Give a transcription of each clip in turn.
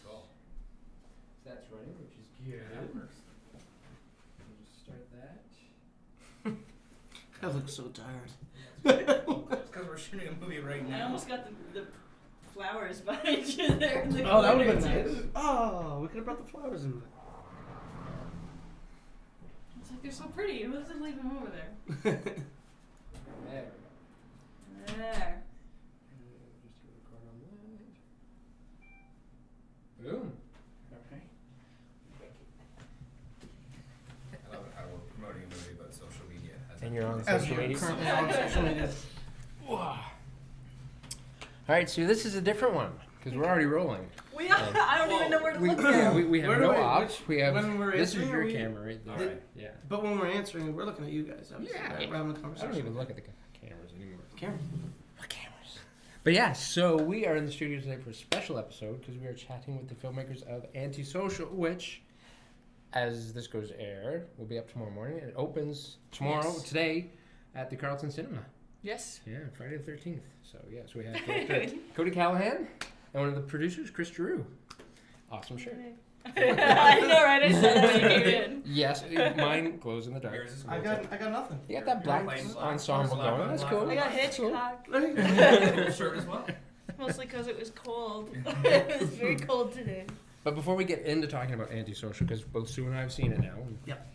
Cool. So that's running, which is good. Yeah, that works. We'll just start that. I look so tired. It's because we're shooting a movie right now. I almost got the flowers behind you there. In the Oh, that would have corner, been too. nice. Oh, we could have brought the flowers in. It's like they're so pretty. Let's just leave them over there. There we go. There. Just to record on that. Boom. Okay. I love how we're promoting a movie about social media. And you're on As social you're media? currently on social media. Alright, so this is a different one, because we're already rolling. I don't even know where to look Yeah, at. we have Where do no we- ops. We have, when we're this is answering, your are we- camera right there. Alright. Yeah. But when we're answering, we're looking at you guys. Obviously, Yeah. right? We're having a I conversation. don't even look at the cameras anymore. Camera. What cameras? But yeah, so we are in the studio today for a special episode because we are chatting with the filmmakers of Antisocial, which, as this goes to air, will be up tomorrow morning. It opens tomorrow, Yes. today, at the Carlton Cinema. Yes. Yeah, Friday the 13th. So yes, we have director Cody Calahan and one of the producers, Chris Giroux. Awesome shirt. I know, right? I said that when you came in. Yes, mine glows in the dark. Yours is I got nothing. You got that black Plain black. ensemble Black on going. That's black cool. on I got That's cool. Hitchcock. cool shirt as well. Mostly because it was cold. It was very cold today. But before we get into talking about Antisocial, because both Sue and I have seen it now, Yep.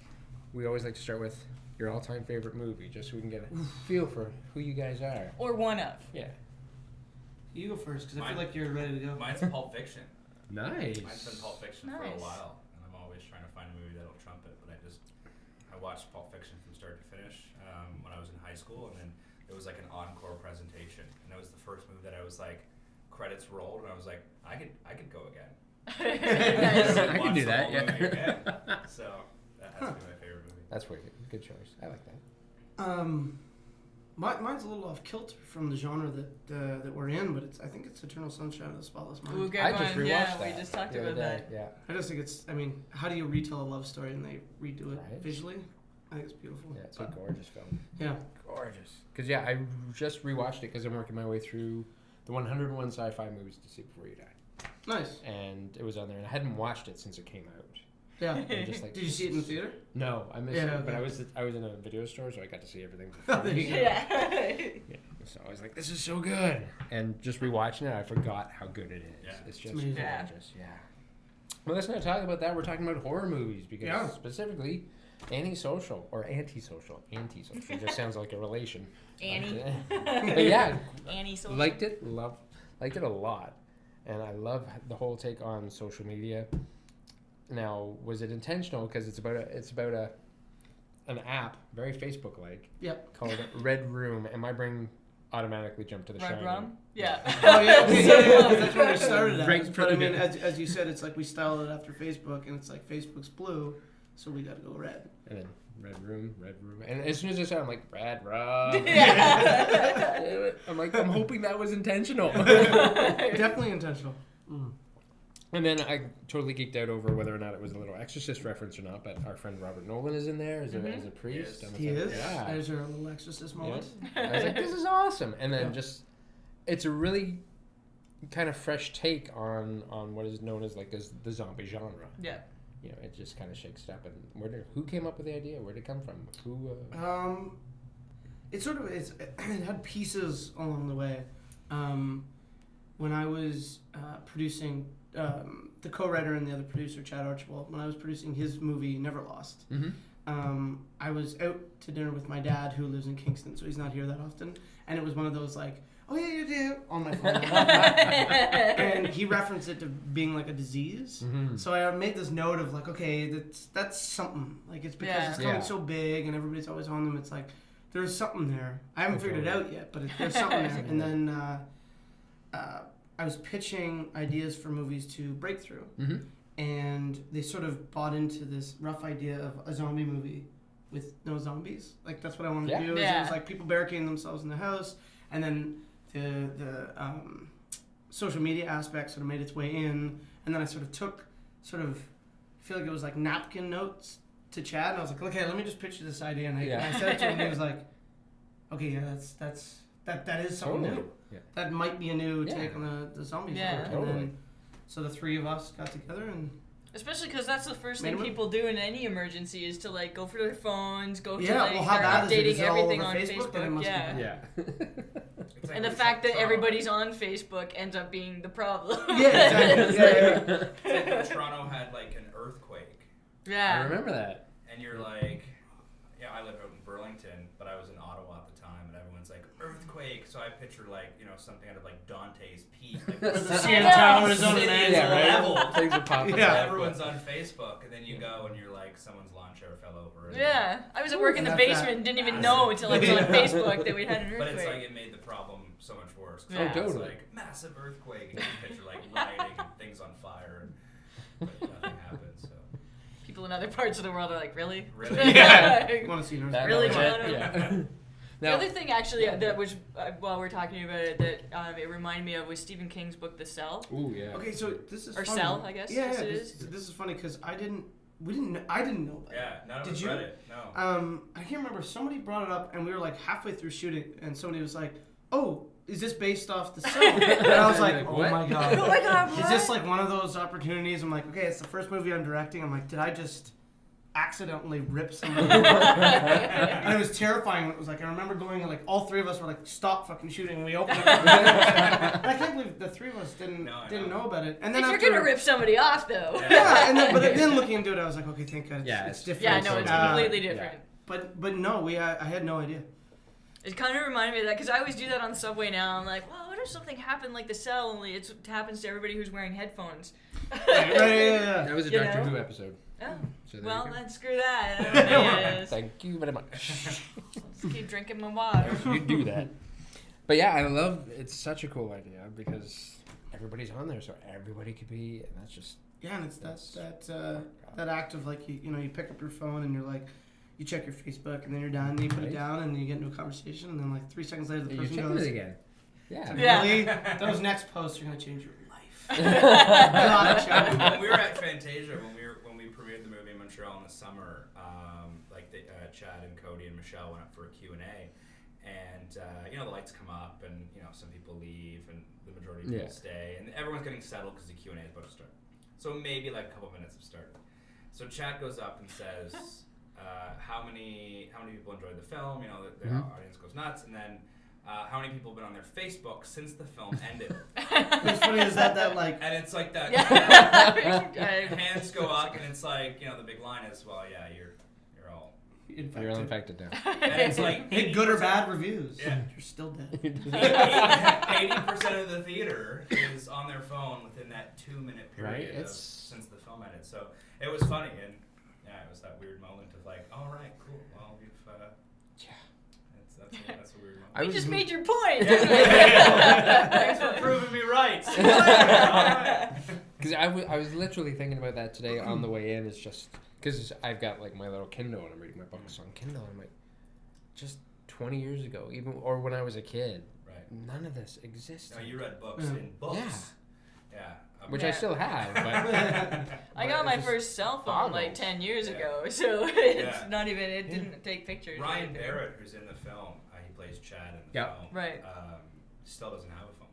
we always like to start with your all-time favorite movie, just so we can get a feel for who you guys are. Or one of. Yeah. You go first, because I Mine- feel like you're ready to go. Mine's Pulp Fiction. Nice. Mine's been Pulp Fiction for a Nice. while, and I'm always trying to find a movie that'll trump it. But I watched Pulp Fiction from start to finish when I was in high school, and then it was like an encore presentation, and it was the first movie that I was like, credits rolled, and I was like, I could go again. Nice. I can do Watch the that, whole yeah. movie again. So that has to be my favorite movie. That's wicked. Good choice. I like that. Mine's a little off kilter from the genre that we're in, but I think it's Eternal Sunshine of the Spotless Mind. Ooh, good I just one. rewatched Yeah, that. we just talked the other about day. that. Yeah. I just think how do you retell a love story and they redo it Right. visually? I think it's beautiful. Yeah, it's a gorgeous film. Yeah. Gorgeous. Because, yeah, I just rewatched it because I'm working my way through the 101 sci-fi movies to see before you die. Nice. And it was on there, and I hadn't watched it since it came out. Yeah. I'm just like, Did you see it in the theater? No, I missed Yeah, it. But okay. I was in a video store, so I got to see everything. Before. There you go. Yeah. Yeah. So I was like, this is so good. And just rewatching it, I forgot how good it is. Yeah. It's just amazing. gorgeous. Yeah. Well, let's not talk about that. We're talking about horror movies because Yeah. specifically Antisocial or Antisocial. Antisocial. It just sounds like a relation. Annie. But yeah, Annie social. liked it a lot. And I love the whole take on social media. Now, was it intentional? Because it's about an app, very Facebook-like, Yep. called Red Room, and my brain automatically jumped to the Red Shining. rum? Yeah. Oh yeah, okay, yeah. That's where we started at. Right But from I the mean, beginning. as you said, it's like we styled it after Facebook, and it's like Facebook's blue, so we got to go red. And then Red Room. And as soon as I saw it, I'm like, Red Room. Yeah. I'm like, I'm hoping that was intentional. Definitely intentional. Mm. And then I totally geeked out over whether or not it was a little Exorcist reference or not, but our friend Robert Nolan is in there as a priest. Yes. And it's He like, is. Yeah. There's our little exorcist moment. I was like, this is awesome. And then Yeah. it's a really kind of fresh take on what is known as like the zombie genre. Yeah. You know, it just kind of shakes it up. And who came up with the idea? Where did it come from? It sort of it had pieces along the way. When I was producing the co-writer and the other producer, Chad Archibald, when I was producing his movie Never Lost, I was out to dinner with my dad, who lives in Kingston, so he's not here that often, and it was one of those like, oh yeah, you do, on my phone. And he referenced it to being like a disease. So I made this note of like, okay, that's something. Like it's because it's coming so big and everybody's always on them. It's like, there's something there. I haven't figured it out yet, but there's something there. And then I was pitching ideas for movies to Breakthrough. And they sort of bought into this rough idea of a zombie movie with no zombies. Like that's what I wanted to do. Is it was like people barricading themselves in the house, and then the social media aspect sort of made its way in, and then I sort of I feel like it was like napkin notes to Chad, and I was like, okay, let me just pitch you this idea, and I said it to him, and he was like, okay, yeah, that is something new. Yeah. That might be a new take on the zombies. Yeah. And then So the three of us got together and Especially because that's the first Made thing them- people do in any emergency is to like go for their phones, go Yeah, to like well, how they're bad is it? updating Is it all everything over on Facebook? Then it must be Yeah. bad. Yeah. It's like And the when fact that Toronto- everybody's on Facebook ends up being the problem. Yeah, exactly. Yeah. It's like when Toronto had like an earthquake, Yeah. I remember that. and you're like, yeah, I live out in Burlington, but I was in Ottawa at the time, and everyone's like, earthquake. So I picture like, something out of like Dante's Peak. Like, The the CN Yeah. Towers on an city angle. is Yeah, right. leveled. Things are popping. Yeah. up. Everyone's on Facebook, and then you go and you're like, someone's lawn chair fell over. And Yeah. I was at work in the That's that. basement and didn't even know until I was on Yeah. Facebook that we had an But it's like earthquake. it made the problem so much worse. 'Cause Yeah. it's Totally. like massive earthquake, and you picture like lighting and things on fire, but nothing happened. So People in other parts of the world are like, really? really, Yeah. You want to see an That earthquake? Really, was it, Toronto? Yeah. The Now, other thing, actually, that was while we're talking about it, that it reminded me of was Stephen King's book, The Cell. ooh, yeah. Okay, so this is Or funny. Cell, I guess, Yeah, yes, yeah. it This is funny because I didn't know that. yeah, none of Did us you? read it. No. I can't remember. Somebody brought it up, and we were like halfway through shooting, and somebody was like, "Oh, is this based off The Cell?" And I was like, Like, "Oh what? my god." Oh my god, Is this like one of those opportunities? I'm like, okay, it's the first movie I'm directing. I'm like, did I just accidentally rip somebody? And it was terrifying. It was like I remember going and like all three of us were like, stop fucking shooting. And we opened it. And I can't believe the three of us didn't No, I know know. about it. And then If you're after, gonna rip somebody off, though. yeah, and then, but then looking into it, I was like, okay, thank God, Yeah, it's it's- different. Yeah, no, it's completely yeah. different. But no, I had no idea. It kind of reminded me of that because I always do that on the subway now. I'm like, well, what if something happened like The Cell, only it happens to everybody who's wearing headphones? Yeah. That was a You Doctor know? Who episode. Oh, So there well, you go. then screw that. I don't know what it is. Thank you very much. Just keep drinking my water. You do that. But yeah, I love it's such a cool idea because everybody's on there, so everybody could be, and that's just Yeah, and it's that act of like you pick up your phone and you're like, you check your Facebook and then you're done and you put it Right. down and you get into a conversation and then like 3 seconds later the you're person checking goes, it again. Yeah. Yeah. really? Those next posts are gonna change your life. God, Chad. When we were at Fantasia, when we premiered the movie in Montreal in the summer, Chad and Cody and Michelle went up for a Q&A, and the lights come up, and some people leave, and the majority of people Yeah. stay, and everyone's getting settled because the Q&A is about to start. So maybe like a couple minutes have started. So Chad goes up and says, how many people enjoyed the film? The Mhm. audience goes nuts, and then how many people have been on their Facebook since the film ended? What's funny is that like And it's like that. Yeah. Hands go up, and it's like the big line is, well, yeah, you're all. infected. You're infected now. And it's like Hey, good or bad reviews. Yeah. You're still dead. 80% of the theater is on their phone within that 2-minute period Right, of, it's- since the film ended. So it was funny, and yeah, it was that weird moment of like, all right, cool. Well, we've that's a weird moment. I We was just m- made your point. Thanks for proving me right. See you later. All right. Because I was literally thinking about that today on the way in. It's just because I've got like my little Kindle and I'm reading my books on Kindle. And I'm like, just 20 years ago, even or when I was a kid, Right. none of this existed. No, you read books Yeah. in books. Yeah. Which Yeah. I still have. But I got but my it just first cell phone like boggles. 10 years Yeah. ago, so it's Yeah. not even, it didn't take pictures. or Ryan anything. Barrett, who's in the film, he plays Chad in the Yeah. film. Right. Still doesn't have a phone.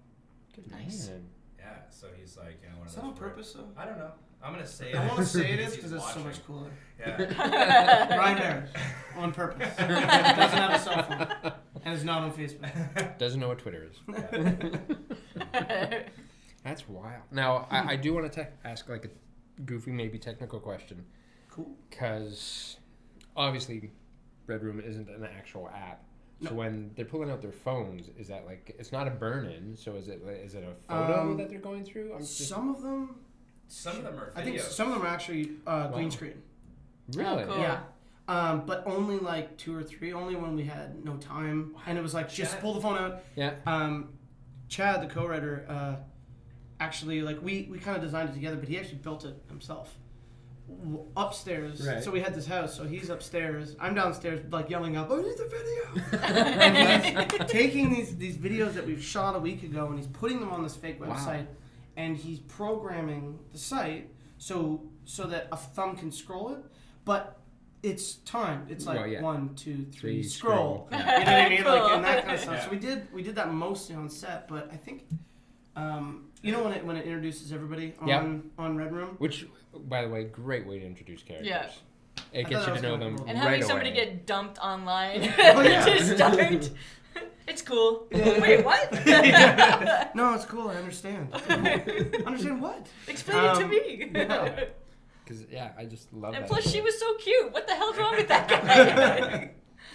Good Nice. man. Yeah, so he's like, one of Is those. that on rare- purpose though? I don't know. I'm gonna say. I want to say it is He's because it's so watching. much cooler. Yeah. Ryan Barrett, on purpose. Doesn't have a cell phone and is not on Facebook. Doesn't know what Twitter is. Yeah. That's wild. Now, I do want to ask like a goofy, maybe technical question. Cool. Because obviously Red Room isn't an actual app. So No. when they're pulling out their phones, is that like, it's not a burn-in, so is it a photo that they're going through? I'm just, Some of them, Some of them are videos. I think some of them are actually green screen. really? Oh, cool. Yeah. But only like 2 or 3, only when we had no time. And it was like, just Chad- pull the phone out. Yeah. Chad, the co-writer, actually, like, we kind of designed it together, but he actually built it himself. Upstairs. Right. So we had this house, so he's upstairs. I'm downstairs, like, yelling up, I need the video! And he's taking these videos that we've shot a week ago, and he's putting them on this fake Wow. website, and he's programming the site so that a thumb can scroll it, but it's timed. It's like Well, yeah. 1, 2, 3, Three, scroll. scroll. You know what I mean? Cool. Like, and that kind of stuff. Yeah. So we did that mostly on set, but I think You know when it introduces everybody on Yep. on Red Room? Which, by the way, great way to introduce characters. Yeah. It I gets thought you to that know was them kinda cool. And right having somebody away. get dumped online Oh, yeah. to start. It's cool. Yeah. Wait, what? No, it's cool. I understand. Understand what? Explain it to me. Yeah. Because, I just love And that. plus, show. she was so cute. What the hell's wrong with that guy?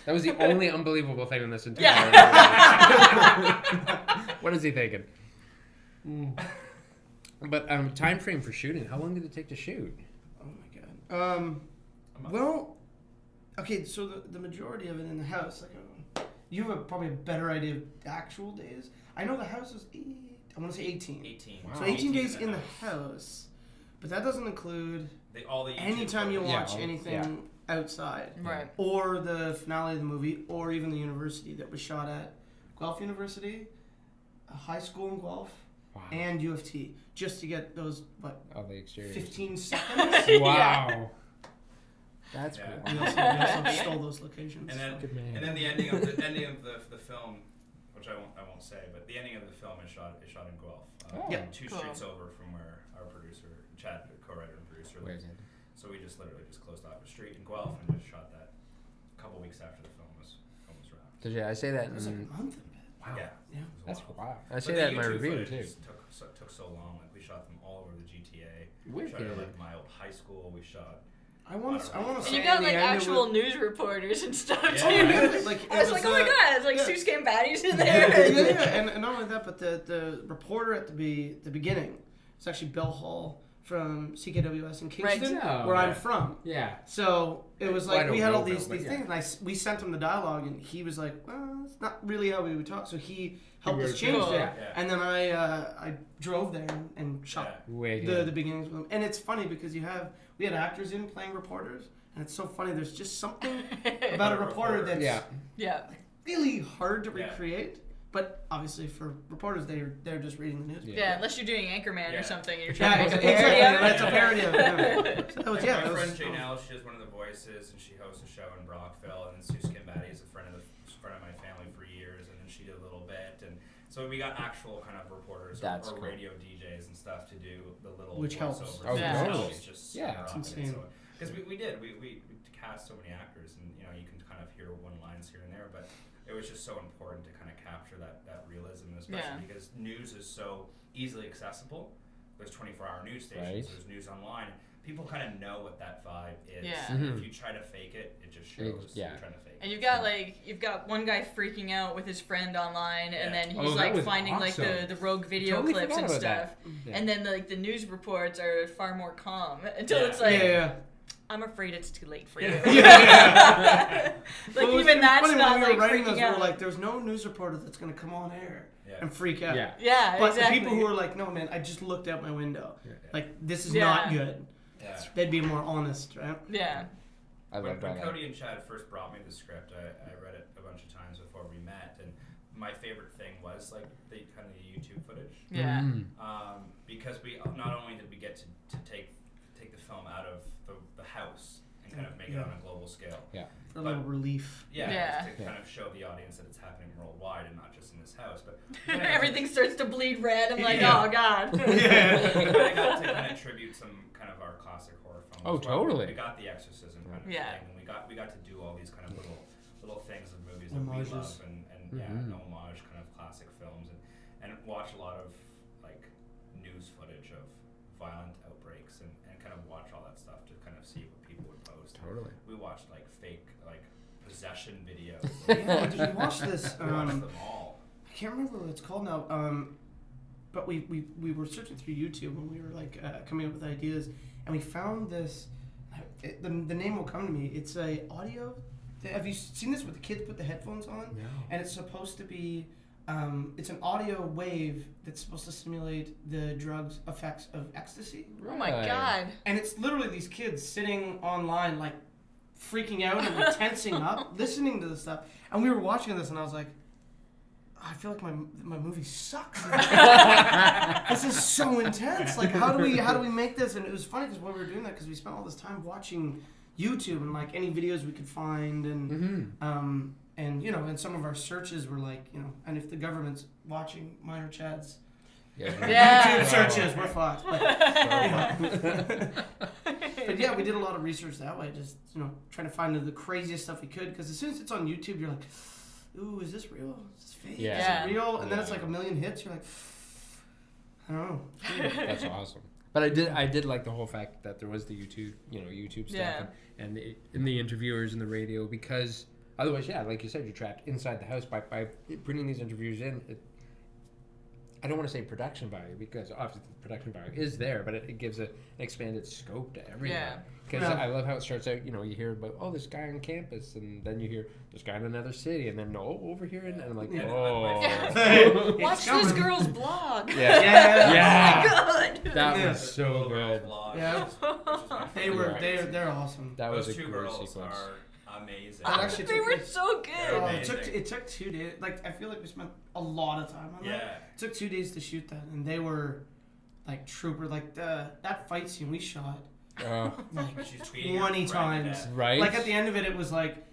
That was the only unbelievable thing in this entire Yeah. movie. What is he thinking? But time frame for shooting. How long did it take to shoot? Oh my god. Well, okay. So the majority of it in the house, like, you have probably a better idea of the actual days. I know the house was I want to say 18. 18. Wow. So 18 days in the house, but that doesn't include All the YouTube anytime you footage. watch Yeah, anything outside, Right. or the finale of the movie, or even the university that was shot at Guelph University, a high school in Guelph, Wow. and U of T, just to get those All the exteriors. 15 seconds. Wow. That's Yeah. cool. We also stole those locations. And then Good man. And then the ending of the film, which I won't say, but the ending of the film is shot in Guelph. Yeah. 2 Cool. streets over from where our producer Chad, the co-writer and producer, Where is lives. it? So we just literally closed off a street in Guelph and just shot that a couple weeks after the film was wrapped. So I say that It was like in... a month and a bit. Wow. Yeah, Yeah. it was That's wild. wow. I But say the that in my YouTube review, footage too. just took so long. Like we shot them all over the GTA. We Wicked. shot at like my old high school. We shot. I want to And And say you got in the like end it actual was- news reporters and stuff Yeah. too. Oh, yeah, like, I was it like, oh my god, it's like yeah. Seuss Cambatti's in yeah, there. yeah, and not only that, but the reporter at the beginning, it's actually Bill Hall from CKWS in Kingston, Right. where Oh, I'm yeah. from. Yeah. So it was Well, I like we don't had know all Bill, these but yeah. things, and we sent him the dialogue, and he was like, well, it's not really how we would talk. So he helped us wrote- change Cool. it, Yeah. and then I drove there and shot Wicked. the beginnings with them. And it's funny because we had actors in playing reporters, and it's so funny. There's just something about a reporter that's Yeah. Yeah. really hard to Yeah. recreate. But obviously, for reporters, they're just reading the news. Yeah, unless you're doing Anchorman Yeah. or something and you're Yeah, trying to exactly. make a parody of it. That's a parody of it. Yeah. So that was, My that friend was, Jane L, she is one of the voices, and she hosts a show in Brockville. And then Seuss Kimbatti is a friend of my family for years, and then she did a little bit. And so we got actual kind of reporters That's or cool. radio DJs and stuff to do the little Which helps. voiceovers. Oh, Yeah. totally. It's just Yeah, it's skyrocketed. insane. So, because we cast so many actors, and you can kind of hear one lines here and there, but it was just so important to kind of capture that realism, especially Yeah. because news is so easily accessible. There's 24-hour news stations. Right. There's news online. People kind of know what that vibe is. Yeah. Mhm. If you try to fake it, it just shows Yeah. you're trying to fake And it. you've got one guy freaking out with his friend online, and Yeah. then Oh, he's that like was finding like awesome. the rogue video Totally clips forgot and about stuff. that. Yeah. And then the news reports are far more calm until Yeah. it's like, yeah. I'm afraid it's too late for you. Yeah. Like Well, it was even that's funny not when we like were writing freaking those, we out. were like, there's no news reporter that's going to come on air Yeah. and freak out. Yeah. Yeah, But exactly. the people who are like, no, man, I just looked out my window. Yeah. Like, this is Yeah. not good. Yeah. They'd be more honest, right? Yeah. I When love that. Cody and Chad first brought me the script, I read it a bunch of times before we met, and my favorite thing was like the kind of the YouTube footage. Yeah. Because we not only did we get to take the film out of the house and kind of make it Yeah. on a global scale. For a little relief. Yeah, Yeah. to kind of show the audience that it's happening worldwide and not just in this house. But Everything starts to bleed red. I'm like, Yeah. oh god. I got to kind of tribute some kind of our classic horror films. Oh, as well. totally. We got The Exorcism kind of Yeah. thing, and we got to do all these kind of little things of movies that we Homages. love, and yeah, Mhm. homage kind of classic films, and watch a lot of like news footage of violent outbreaks, and kind of watch all that stuff to kind of see what people would post. Totally. We watched like fake like possession videos. Yeah, did you watch this? We watched them all. I can't remember what it's called now. But we were searching through YouTube when we were like coming up with ideas, and we found this. The name will come to me. It's a audio. Have you seen this? Where the kids put the headphones on, No. and it's supposed to be. It's an audio wave that's supposed to simulate the drugs effects of ecstasy, Oh my Right. god. and it's literally these kids sitting online like freaking out and like, tensing up, listening to this stuff. And we were watching this, and I was like, I feel like my movie sucks. This is so intense. Like, how do we make this? And it was funny because when we were doing that, because we spent all this time watching YouTube and like any videos we could find, and and and some of our searches were like, and if the government's watching Minor Chad's Yeah. YouTube searches, we're fucked. But yeah, we did a lot of research that way, just trying to find the craziest stuff we could. Because as soon as it's on YouTube, you're like, ooh, is this real? Is this fake? Yeah. Is it real? And then it's like a million hits. You're like, I don't know. That's awesome. But I did like the whole fact that there was the YouTube stuff Yeah. and the interviewers and the radio, because otherwise, yeah, like you said, you're trapped inside the house by bringing these interviews in. I don't want to say production value, because obviously the production value is there, but it gives an expanded scope to everything. Yeah. Because I love how it starts out, you hear about, this guy on campus, and then you hear this guy in another city, and then, over here, and I'm like, Watch this girl's blog. Yeah. Good. That Yeah. was so good. Yeah. They're awesome. That was Those a two great girls sequence. are amazing. That actually They were so good. Oh, amazing. it took 2 days. Like, I feel like we spent a lot of time on that. Yeah. It took 2 days to shoot that, and they were like trooper. Like that fight scene we shot like She's tweeting 20 her friend times. to death. Right? Like at the end of it, it was like,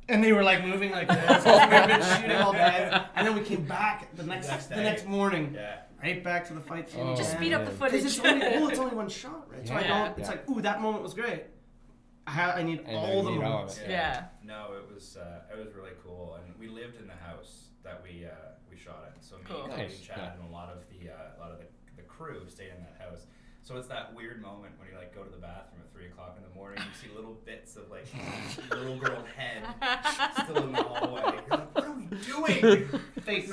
and they were like moving like this. We've been shooting all day, and then we came back the next morning, Yeah. right back to the fight scene. Oh, Just again. speed up the Because footage. it's only one shot, right? So I Yeah. don't. It's like, ooh, that moment was great. I need And all the you need all of moments. it. Yeah. No, it was really cool, and we lived in the house that we shot in. So me, Cool. Cody, Nice, Chad, yeah. and a lot of the crew stayed in that house. So it's that weird moment when you like go to the bathroom at 3 o'clock in the morning. You see little bits of like little girl head still in the hallway. You're like, what are we doing? Fake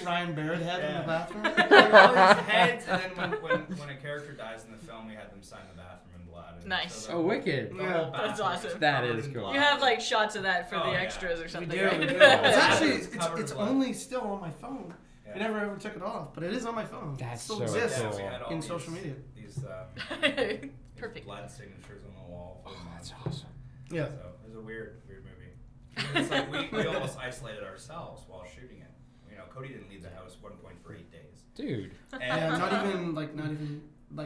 Ryan Barrett head in Yeah. the bathroom. All these heads, and then when a character dies in the film, we had them sign the bathroom in blood. And Nice. so Oh, wicked. the Yeah. whole That's bathroom awesome. was That covered is in cool. blood. You have like shots of that for Oh, the yeah. extras or We something. do. right? We do. It's Yeah. actually It's covered it's in blood. only still on my phone. Yeah. I never ever took it off, but it is on my phone. That's it still so exists cool. we had all in these- social media. These Perfect. blood signatures on the wall. For the That's monster. awesome. Yeah. So it was a weird movie. And it's like we almost isolated ourselves while shooting it. Cody didn't leave the house 1 point for 8 days. Dude. And Yeah, not even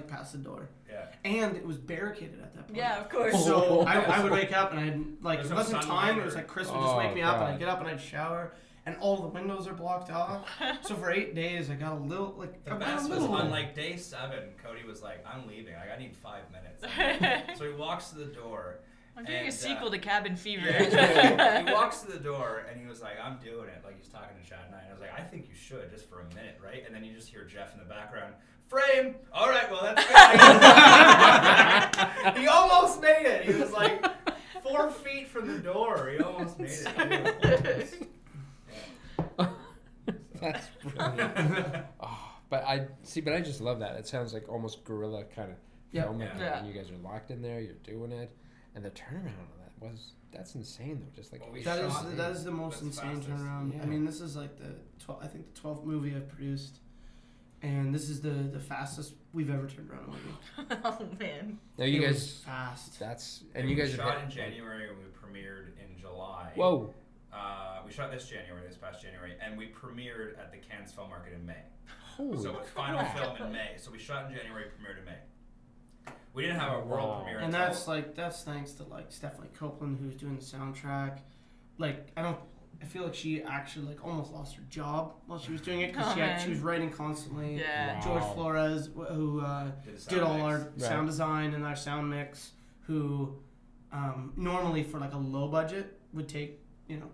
past the door. Yeah. And it was barricaded at that point. Yeah, of course. So I would wake up and I'd like, There's it no wasn't sunlight time. It or- was like Chris would Oh, just wake me up and God. I'd get up and I'd shower and all the windows are blocked off. So for 8 days I got a little like The I got best a was little. on like day 7, Cody was like, "I'm leaving. Like I need 5 minutes." So he walks to the door. I'm doing a And, sequel to Cabin Fever. Yeah, he walks to the door and he was like, "I'm doing it." Like he's talking to Chad and I was like, "I think you should just for a minute, right?" And then you just hear Jeff in the background. Frame. All right, well that's good. He almost made it. He was like 4 feet from the door. He almost made it. That's brilliant. But I just love that. It sounds like almost guerrilla kind of Yeah. filming. Yeah. And you guys are locked in there. You're doing it, and the turnaround on that's insane though. Just like Well, we That shot is the most the insane fastest. turnaround. Yeah. I mean, this is like the 12th movie I've produced, and this is the fastest we've ever turned around a movie. Oh man. now you It guys. was fast. That's and you guys we have shot had- in January and we premiered in July. Whoa. We shot this past January, and we premiered at the Cannes Film Market in May. Holy So it's final crap. film in May. So we shot in January, premiered in May. We didn't have a world Wow. premiere. And until- that's thanks to like Stephanie Copeland, who's doing the soundtrack. Like I feel like she actually like almost lost her job while she was doing it because Oh, man. she was writing constantly. Yeah. Wow. George Flores, who Did the did sound all mix. our Right. sound design and our sound mix, who normally for like a low budget would take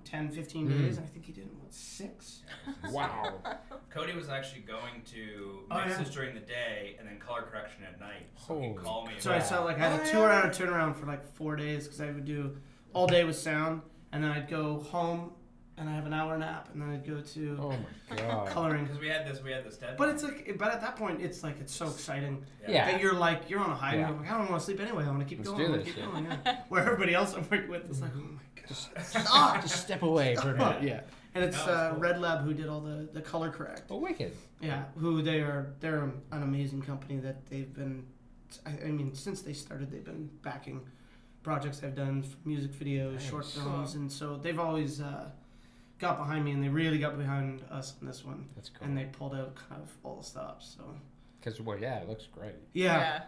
10, 15 Mm. days, and I think he did in 6. Wow. Cody was actually going to Oh, yeah. mixes during the day and then color correction at night. So he'd Holy call me. So I saw like I had a 2-hour turnaround for like 4 days because I would do all day with sound, and then I'd go home and I have an hour nap, and then I'd go to Oh my god. coloring. because we had this deadline. But it's like, but at that point, it's like it's so exciting Yeah. that you're on a high. Yeah. And you're like, I don't want to sleep anyway. I want to keep Let's going. do I wanna this, keep yeah. going. Yeah. Where everybody else I'm working with is like, oh my god. Just step away for a minute. Yeah. And it's No, it's cool. Red Lab who did all the color correct. Oh, wicked. Yeah, they're an amazing company that they've been. I mean, since they started, they've been backing projects I've done, music videos, Nice. short films, and so they've always got behind me, and they really got behind us on this one, That's cool. and they pulled out kind of all the stops. So Because yeah, it looks great. yeah.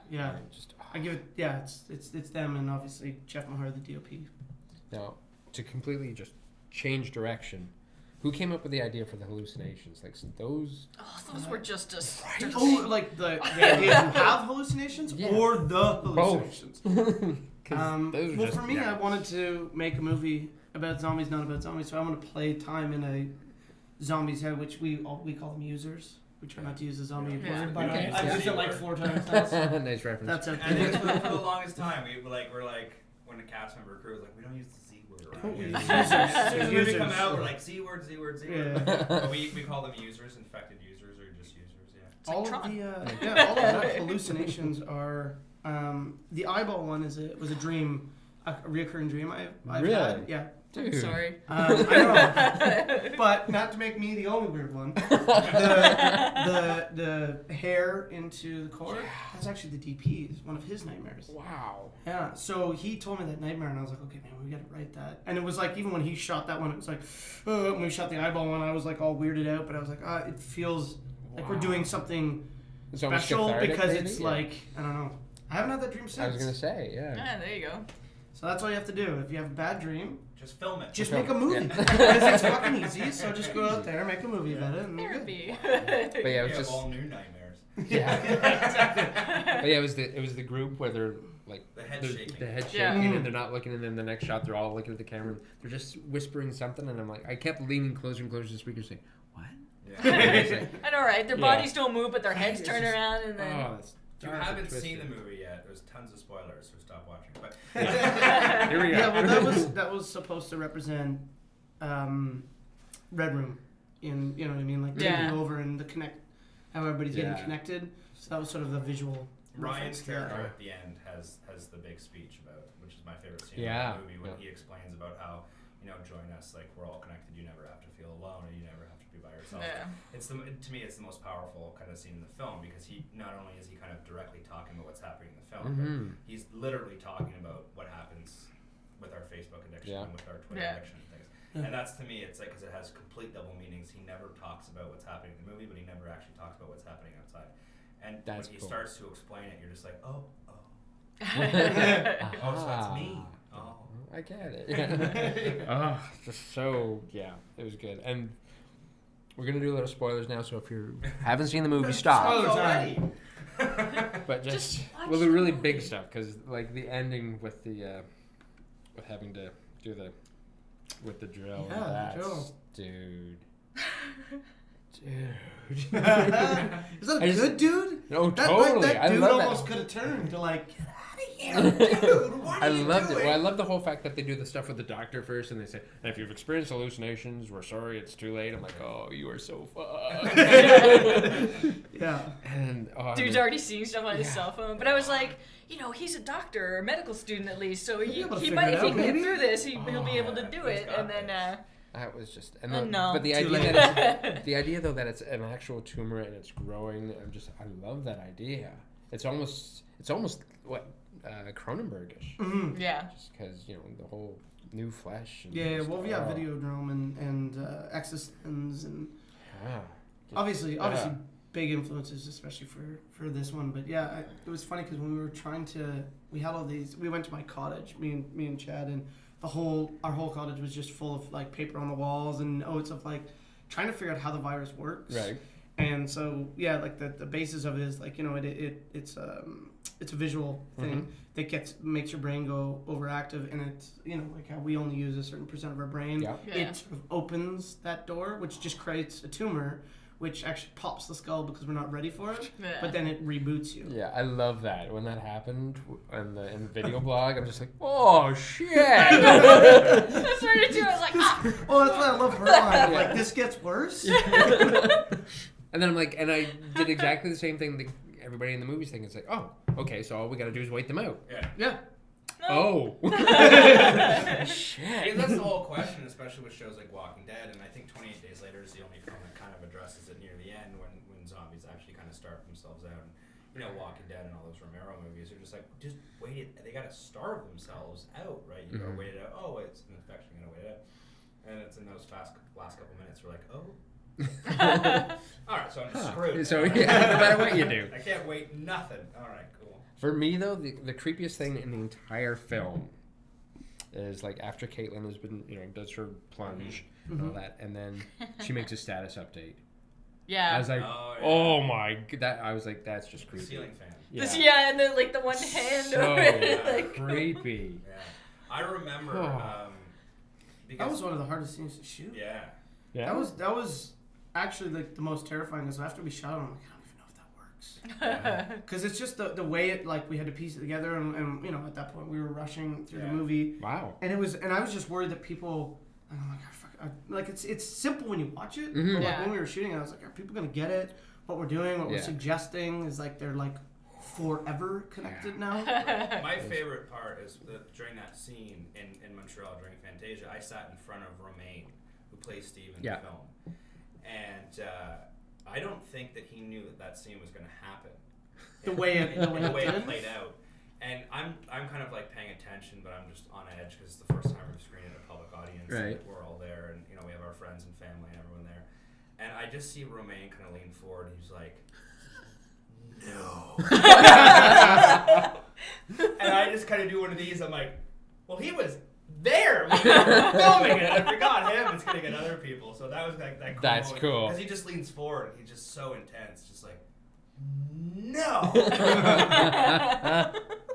Just I give it. Yeah, it's them, and obviously Jeff Maher, the DOP. now to completely just change direction. Who came up with the idea for the hallucinations? Like those. Oh, those were just a. Oh, like the idea to have hallucinations or the hallucinations. Those Well, just, for me, I wanted to make a movie about zombies, not about zombies. So I want to play time in a zombie's head, which we call them users. We try not to use the zombie word, but Okay. I've used it like 4 times now. So Nice reference. that's it. And it's for the longest time, we're like, when the cast member crew was like, we don't use the Z word around here. Users. As soon as the movie Users. come out, we're like, Z word, Z word, Z word. Yeah. But we call them users, infected users, or just users, yeah. It's like all Tron. of the all of the hallucinations are the eyeball one was a dream, a reoccurring dream I've Really? had. Yeah. I'm sorry. I know, but not to make me the only weird one. The hair into the cord. That's actually the DP's one of his nightmares. Wow. Yeah. So he told me that nightmare, and I was like, okay, man, we gotta write that. And it was like even when he shot that one, it was like, when we shot the eyeball one, I was like all weirded out, but I was like, it feels like we're doing something It's almost special cathartic, because maybe? it's Yeah. like I don't know. I haven't had that dream since. I was gonna say, yeah. Yeah, there you go. So that's all you have to do. If you have a bad dream, Just film it. just Okay. make a movie. Yeah. Because it's fucking easy. So just go out there, make a movie about it, and you're good. Therapy. But yeah, it We was have just all new nightmares. yeah. But yeah, it was the group where they're like The head they're- shaking. the head Yeah. shaking Mm. and they're not looking, and then the next shot they're all looking at the camera. And they're just whispering something, and I'm like, I kept leaning closer and closer to the speaker, saying, "What?" Yeah. I know, right? Their Yeah. bodies don't move, but their heads It's turn just- around, and then. Oh, that's If you dark and haven't twisted. seen the movie yet, there's tons of spoilers, so stop watching. But Here we go. Yeah, well, that was supposed to represent Red Room, in you know what I mean, like Yeah. taking over and the connect, how everybody's Yeah. getting connected. So that was sort of the visual. Ryan's reference to that. character at the end has the big speech about, which is my favorite scene Yeah. in the movie, when Yeah. he explains about how, join us, like we're all connected. You never have to feel alone, or you never have to be by yourself. Yeah. To me, it's the most powerful kind of scene in the film, because he not only is he kind of directly talking about what's happening in the film, Mhm. but he's literally talking about what happens with our Facebook addiction Yeah. and with our Twitter Yeah. addiction and things. Yeah. And that's, to me, it's like, because it has complete double meanings. He never talks about what's happening in the movie, but he never actually talks about what's happening outside. And That's when he cool. starts to explain it, you're just like, oh, so Ah. that's me. Oh. I get it. Oh, just so yeah, it was good. And we're gonna do a little spoilers now, so if you haven't seen the movie, stop. Spoiler already. But Just just watch well, the the really movie. big stuff, because like the ending with the with having to do the with the drill. Yeah, the that's, drill. dude. Is that I just- good, dude? No, That, totally. that I dude love almost that. could have turned to like, get out of here, dude. What are I you loved doing? it. Well, I love the whole fact that they do the stuff with the doctor first, and they say, "And if you've experienced hallucinations, we're sorry, it's too late." I'm like, "Oh, you are so fucked." Yeah. And Dude's then- already seeing stuff on his cell phone. But I was like, he's a doctor or a medical student at least, so He'll be he able to he figure might, it if he out, can get maybe. through this, he'll be able to yeah, do he's it. got And then, this. That was just, and no. but the Too idea late. that the idea though that it's an actual tumor and it's growing, I love that idea. It's almost what Cronenbergish, yeah. just because the whole new flesh. And Yeah, just- well, we have oh, Videodrome and Existence and yeah. obviously Yeah. big influences, especially for this one. But yeah, it was funny because when we were trying to, we had all these. We went to my cottage, me and Chad, and our whole cottage was just full of like paper on the walls and notes of like trying to figure out how the virus works. Right. And so yeah, like the basis of it is like it's a visual thing that makes your brain go overactive, and it's like how we only use a certain percent of our brain. Yeah. Yeah. It sort of opens that door, which just creates a tumor, which actually pops the skull because we're not ready for it. Yeah. But then it reboots you. Yeah, I love that. When that happened in the video blog, I'm just like, oh shit. That's what I did too. I was like, Oh, that's why I love her line. Like, this gets worse. And then I'm like, and I did exactly the same thing that everybody in the movies think. It's like, oh, okay, so all we gotta do is wait them out. Yeah. Yeah. Oh. Yeah, Shit. that's the whole question, especially with shows like Walking Dead, and I think 28 Days Later is the only film that kind of addresses it near the end when zombies actually kind of starve themselves out. And, Walking Dead and all those Romero movies are just like, just wait it. They gotta starve themselves out, right? You gotta wait it out. Oh, it's an infection. You gotta wait it out. And it's in those last couple minutes, we're like, oh. All right, so I'm screwed. So yeah, no matter what you do. I can't wait nothing. All right, cool. For me though, the creepiest thing in the entire film is like after Caitlin has been, does her plunge and Mm-hmm. all that, and then she makes a status update. Yeah. I was like, Oh, yeah. my, I was like, that's just The creepy. ceiling fan. Yeah. And then like the one hand So over it. Like, creepy. Yeah. I remember because That was one of the hardest scenes to shoot. yeah. Yeah. That was actually like the most terrifying. Is after we shot it, I'm like, I don't even know if that works. Because it's just the way it, like, we had to piece it together, and at that point we were rushing through the movie. Wow. And I was just worried that people, I'm like, it's simple when you watch it, Mhm. but like Yeah. when we were shooting, I was like, are people gonna get it? What we're doing, what we're suggesting is like they're like forever connected now. My favorite part is that during that scene in Montreal during Fantasia, I sat in front of Romain, who plays Steve in the film, and I don't think that he knew that scene was going to happen. The way it it played out. And I'm kind of like paying attention, but I'm just on edge because it's the first time we've screened in a public audience. Right. And we're all there, and we have our friends and family and everyone there. And I just see Romain kind of lean forward, and he's like, "No." And I just kind of do one of these. I'm like, "Well, he was there when we were filming it. I forgot him. It's gonna get other people." So that was like that. Cool That's cool. Because he just leans forward, and he's just so intense, just like, "No."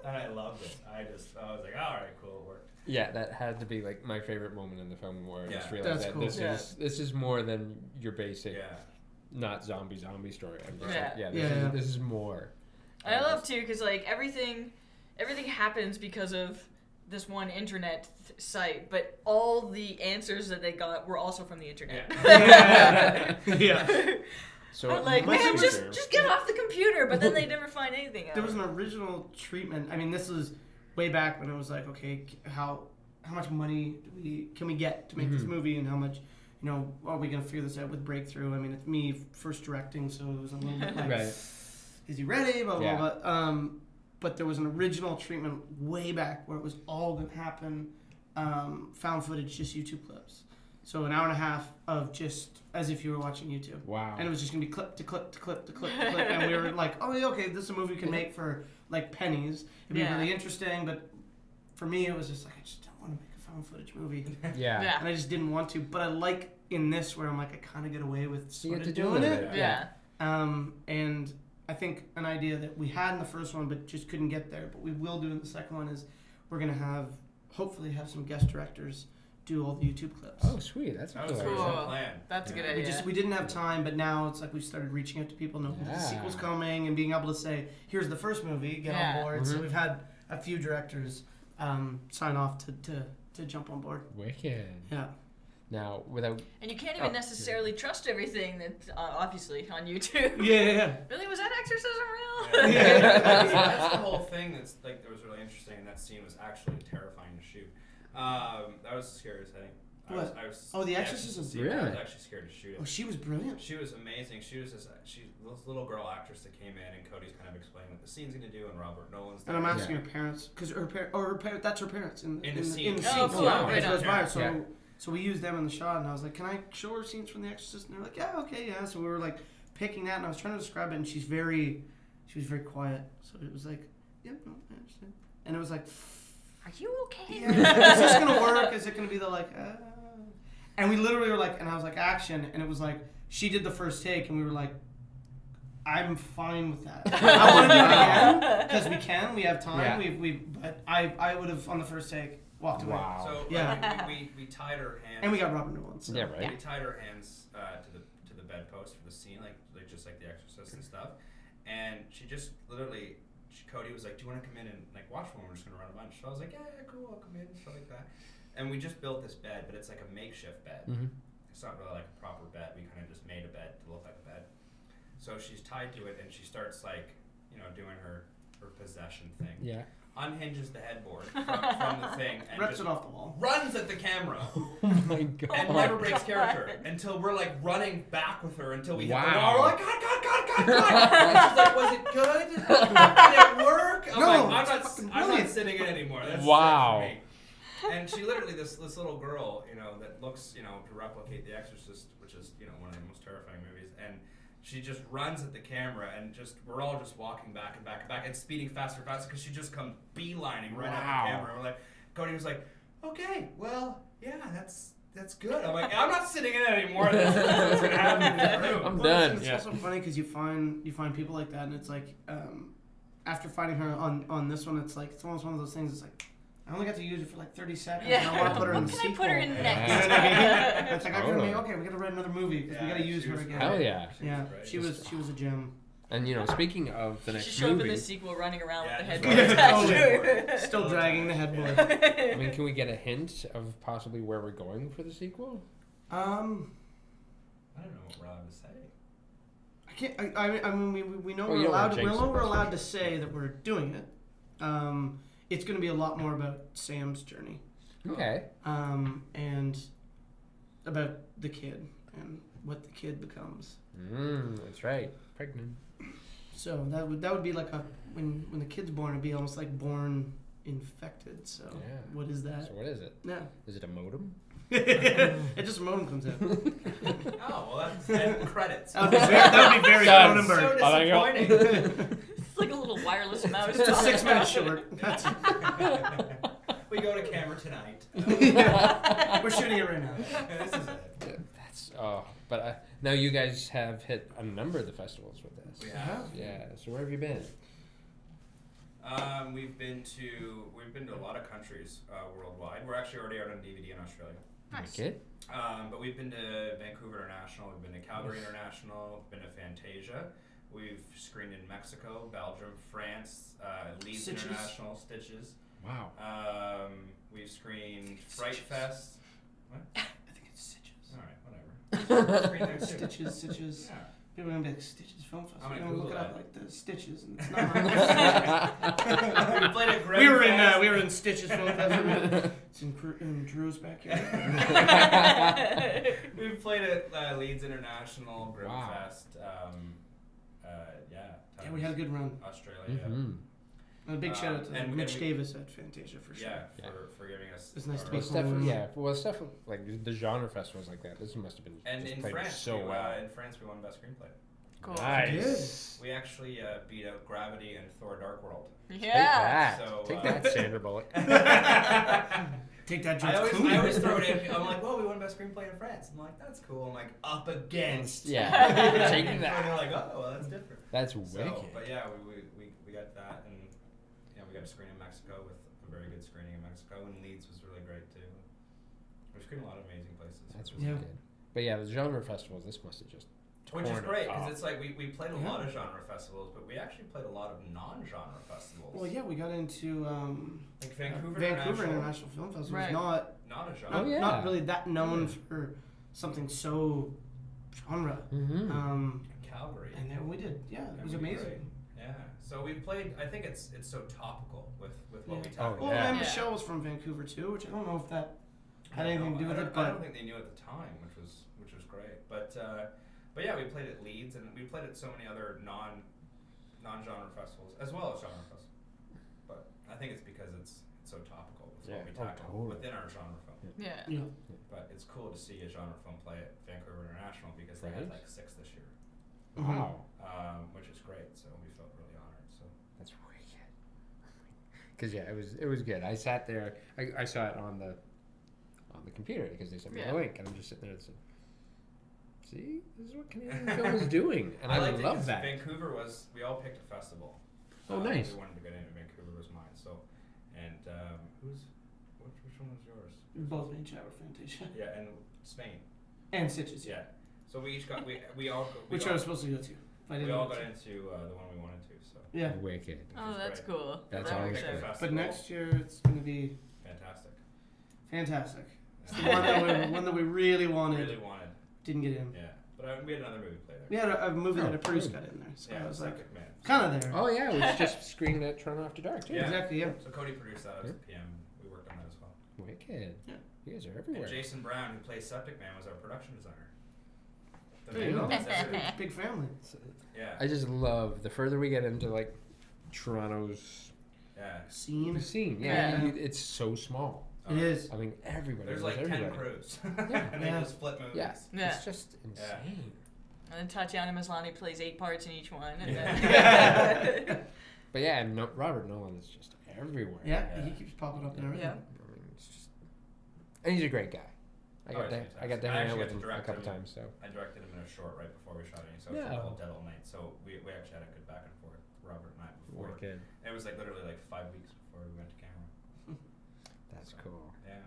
And I loved it. I was like, all right, cool, it worked. Yeah, that had to be like my favorite moment in the film where I just Yeah. realized That's that cool. this is more than your basic, Yeah. not zombie story. I'm just Yeah. like, this is more. I love too because like everything happens because of this one internet site, but all the answers that they got were also from the internet. Yeah. So But like, My man, sister- just get off the computer. But then they never find anything out. There was an original treatment. I mean, this was way back when it was like, okay, how much money can we get to make this movie, and how much, are we gonna figure this out with Breakthrough? I mean, it's me first directing, so it was a little bit like, right. is he ready? Blah blah blah. But there was an original treatment way back where it was all gonna happen, found footage, just YouTube clips. So an hour and a half of just as if you were watching YouTube. Wow. And it was just gonna be clip to clip to clip to clip to clip, and we were like, oh yeah, okay, this is a movie we can make for like pennies. It'd be really interesting, but for me, it was just like I just don't want to make a found footage movie, Yeah. and I just didn't want to. But I like in this where I'm like I kind of get away with sort get of to do doing it. it. Yeah. And I think an idea that we had in the first one, but just couldn't get there, but we will do in the second one is we're gonna hopefully have some guest directors do all the YouTube clips. Oh, sweet. That's That cool. was the Cool. original plan. That's a good We idea. we didn't have time, but now it's like we started reaching out to people, knowing the Yeah. sequel's coming, and being able to say, "Here's the first movie, get on board." So we've had a few directors sign off to jump on board. Wicked. Yeah. Now, without And you can't even necessarily trust everything that's obviously on YouTube. Yeah. Really, was that exorcism real? Yeah. That's the whole thing that was really interesting, and that scene was actually terrifying to shoot. That was the scariest thing. What? I was Oh, the exorcism? scene, I was Really? actually scared to shoot it. Oh, she was brilliant. She was amazing. She's this little girl actress that came in, and Cody's kind of explaining what the scene's going to do, and Robert Nolan's there. And I'm asking her parents, because that's her parents in In the the scene. scene. Oh, cool. Wow. Right It goes on. by. Yeah. So we used them in the shot, and I was like, "Can I show her scenes from The Exorcist?" And they're like, "Yeah, okay, yeah." So we were like picking that, and I was trying to describe it, and she was very quiet. So it was like, "Yeah, no, I understand." And it was like, Are you okay? yeah, "Is this gonna work? Is it gonna be the like?" And we literally were like, and I was like, "Action!" And it was like she did the first take, and we were like, "I'm fine with that. I want to do it again because we can. We have time. Yeah. But I would have on the first take walked away." wow. So Yeah. we tied her hands. And we got Robert Newland. So. Yeah, right. We tied her hands to the bedpost for the scene, like just like The Exorcist and stuff. And she just literally, Cody was like, "Do you want to come in and like watch one? We're just gonna run a bunch." So I was like, "Yeah, cool, I'll come in," stuff like that. And we just built this bed, but it's like a makeshift bed. Mm-hmm. It's not really like a proper bed. We kind of just made a bed to look like a bed. So she's tied to it, and she starts like, doing her possession thing. Yeah. Unhinges the headboard from the thing and Rips just it off the wall. runs at the camera. Oh my god. And never breaks character until we're like running back with her until we hit the Wow. wall. We're like, God. And she's like, "Was it good? Did it work?" I'm No, like, it's I'm brilliant. not sitting in anymore. That's Wow. sick for me. And she literally, this little girl, that looks, to replicate The Exorcist, which is, one of the most terrifying movies, and she just runs at the camera, and we're all just walking back and back and back and speeding faster and faster because she just comes beelining right at Wow. the camera. And we're like, Cody was like, okay, well, yeah, that's good. I'm like, I'm not sitting in it anymore. That's what's gonna happen in this room. I'm Well, done. It's Yeah. also funny because you find people like that, and it's like after fighting her on this one, it's like it's almost one of those things. It's like I only got to use it for like 30 seconds. Yeah. And I want to put her in What the can I sequel. put her in You know next? what I mean? It's like Totally. we gotta write another movie because we gotta use she her was again. Hell yeah. Yeah, great. she was a gem. And you know, speaking of the She next showed up in movie, the sequel running around Yeah, with the just headboard running attached around. to Still dragging the headboard. I mean, can we get a hint of possibly where we're going for the sequel? I don't know what we're allowed to say. I can't. I mean, we know Well, we're you don't wanna allowed. We jinx know it, we're that's for allowed to sure. say that we're doing it. It's going to be a lot more about Sam's journey, Okay. and about the kid and what the kid becomes. That's right. Pregnant. So that would be like when the kid's born, it'd be almost like born infected. So Yeah. what is that? So what is it? Yeah, Is it a modem? it just a moment comes out. Oh, well, that's end credits. That would be very Done. Cronenberg. So I think disappointing. It's like a little wireless mouse. It's a 6-minute short. That's, We go to camera tonight. we're shooting it right now. This is it. Yeah, that's but now you guys have hit a number of the festivals with this. We have. Yeah. So where have you been? We've been to a lot of countries worldwide. We're actually already out on DVD in Australia. Nice. Kid? But we've been to Vancouver International, we've been to Calgary International, been to Fantasia. We've screened in Mexico, Belgium, France, Leeds Stitches. International, Stitches. Wow. We've screened Fright Fest. What? I think it's Stitches. All right, whatever. Screened there too. Stitches. Yeah. People are gonna be like, Stitches Film Festival. I'm You're gonna gonna look it Google up that. like the Stitches, and it's not. We played at we were Greg in Stitches Film Festival. It's in Drew's backyard. We've played at Leeds International, Grimfest. Wow. Yeah, we had a good run. Australia. Mm-hmm. And a big shout out to and Mitch we- Davis at Fantasia for sure. Yeah, Yeah. for giving us. It's nice to our- be Well, stuff, home. yeah. Well, stuff like the genre festivals like that. This must have been And just in played France, so we, well. in France, we won Best Screenplay. Cool. Nice. We actually beat out Gravity and Thor: Dark World. Take Yeah. that. So, Take uh, that, Sandra Bullock. Take that, I George always, Clooney. I always throw it in. I'm like, well, we won Best Screenplay in France. I'm like, that's cool. I'm like, up against. Yeah. Take And that. they're like, oh, well, that's different. That's So, wicked. but yeah, we got that, and we got a screen in Mexico with a very good screening in Mexico, and Leeds was really great too. We screened a lot of amazing places. That's which really was- good. But yeah, the genre festivals. This must have just. Which is torn it great up. because it's like we played a Yeah. lot of genre festivals, but we actually played a lot of non-genre festivals. Well, yeah, we got into Like Vancouver International Film Festival. Right. Is not not a genre. Oh, yeah. not really that known for something so genre. Mm-hmm. Calgary. And then we did, yeah, it Yeah, was we did amazing. great. Yeah. So we played. I think it's so topical with what we Yeah. talk Oh, Well, yeah. and Yeah. Michelle was from Vancouver too, which I don't know if that had I don't anything to know. do with I it, don't- I don't but think they knew at the time, which was great. But yeah, we played at Leeds, and we played at so many other non-genre festivals as well as genre festivals. But I think it's because it's so topical with Yeah. what we Oh, tackle totally. within our genre film. Yeah. yeah, But it's cool to see a genre film play at Vancouver International because they had Right. like 6 this year, Wow. which is great. So we felt really honored. So That's wicked. Because yeah, it was good. I sat there. I saw it on the computer because they sent me Yeah. a link, and I'm just sitting there and saying, "See, this is what Canadian film is doing," and I liked it love 'cause that. Vancouver was we all picked a festival. Oh, nice. We wanted to get in. Vancouver was mine. So, and which one was yours? both made Shower Fantasia Yeah, and Spain. and Stitches, Yeah. So we each got we all which I was supposed to go to. I we didn't all go got to. into the one we wanted to. So Yeah, Wicked. Oh, was that's great. cool. That's That always makes Picked a good. festival. but next year it's going to be Fantastic. fantastic. It's the Yeah. one that we really wanted. Really wanted. Didn't get in. Yeah. But we had another movie play there. We had a movie Oh, that a produced good. got in there, so Yeah, I was like, man. kind of there. Oh yeah, it was just screened at Toronto After Dark too. Yeah. Exactly, yeah. So Cody produced that. I was the PM. We worked on that as well. Wicked. Yeah. You guys are And everywhere. Jason Brown, who plays Septic Man, was our production designer. The There you main go. designer. Big family. Yeah. I just love the further we get into like Toronto's Yeah. Scene. scene. Yeah. It's so small. It is. I mean, everybody. There's knows like 10 everybody. crews. Yeah. And they Yeah. just flip movies. Yeah. Yeah. It's just insane. And then Tatiana Maslany plays 8 parts in each one. And Yeah. then But yeah, and Robert Nolan is just everywhere. Yeah, Yeah. he keeps popping up and everything. Yeah. I mean, it's just And he's a great guy. I got to fantastic. hang out actually with got to him a direct couple him. times. So I directed him in a short right before we shot Antisocial No. called Dead All Night. So we actually had a good back and forth, Robert and I, before. wicked. And it was like literally like 5 weeks before we went to camera. That's So, cool. Yeah.